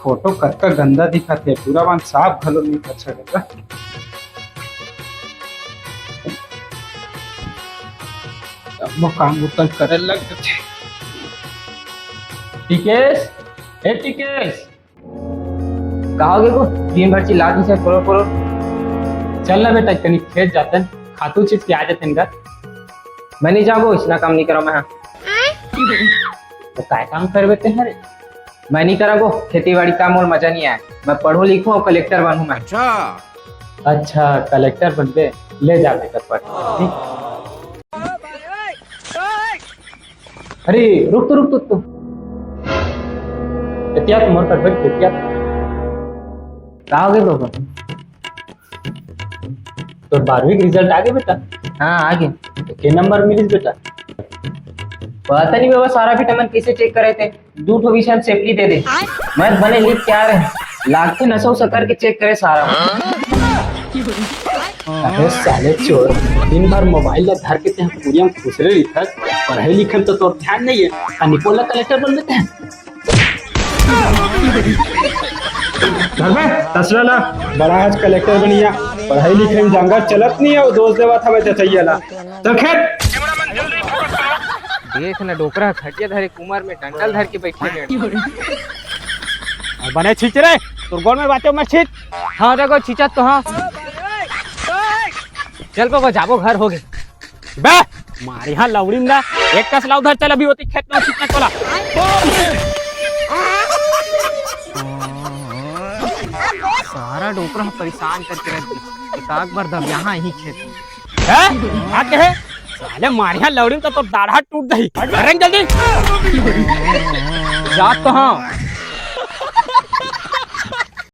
Photo कत्ता गंदा दिखत है, पूरा वन साफ घलो नहीं अच्छा लगा। वो काम उतन करे लग जाते। टिकेश, ए टिकेश, कहोगे को दिन भर चिल्ला दी से करो करो। चल ना बेटा कहीं खेत जाते हैं, खातू चीज के आ जाते हैं घर। मैं नहीं जाऊँ, इतना काम नहीं करा मैं। तो काय काम कर बेटे हैं रे? मैं नहीं करा वो खेती बाड़ी काम और मजा नहीं आया। मैं पढ़ू लिखू और कलेक्टर बनूं मैं। अच्छा कलेक्टर बन दे, ले जा बेटा पढ़। अरे रुक तो एहतियात मोर पर बैठ एहतियात। कहोगे बाबा? तो 12वीं के रिजल्ट आ गए बेटा? हाँ आ गए। तो के नंबर मिली बेटा? पता नहीं बाबा, सारा विटामिन कैसे चेक करे थे, 2 विषय सेफली दे दे। मैं बने लिख क्या रहे लागते नशा उसा करके चेक करे सारा। अरे साले चोर, दिन भर मोबाइल ला धर के ते पूरी खुसरे लिखत, पढ़ाई लिखल तो तोर ध्यान नहीं है। निकोला कलेक्टर बन लेते हैं। घर में तसला ला बड़ा आज कलेक्टर बनिया, पढ़ाई लिखाई में जंगा चलत नहीं है। वो दोस्त देवा था मैं जचैया ला तो खेत देख ना डोकरा खटिया धरे कुमार में डंडल धर के बैठे बने छींच रे तो गोल में बातें मैं छींच। हाँ देखो छींचा तो हाँ। चल बाबा जाबो घर हो गए। बे मारी यहाँ लवड़ी ना एक कस लाउ धर चल अभी होती खेत में छींचना चला। सारा डोकरा परेशान करके रख दी। एक बार दब यहाँ ही खेत है आके है साले मारी यहाँ लवड़ी तो दाढ़ा टूट गई। जल्दी जा तो हाँ।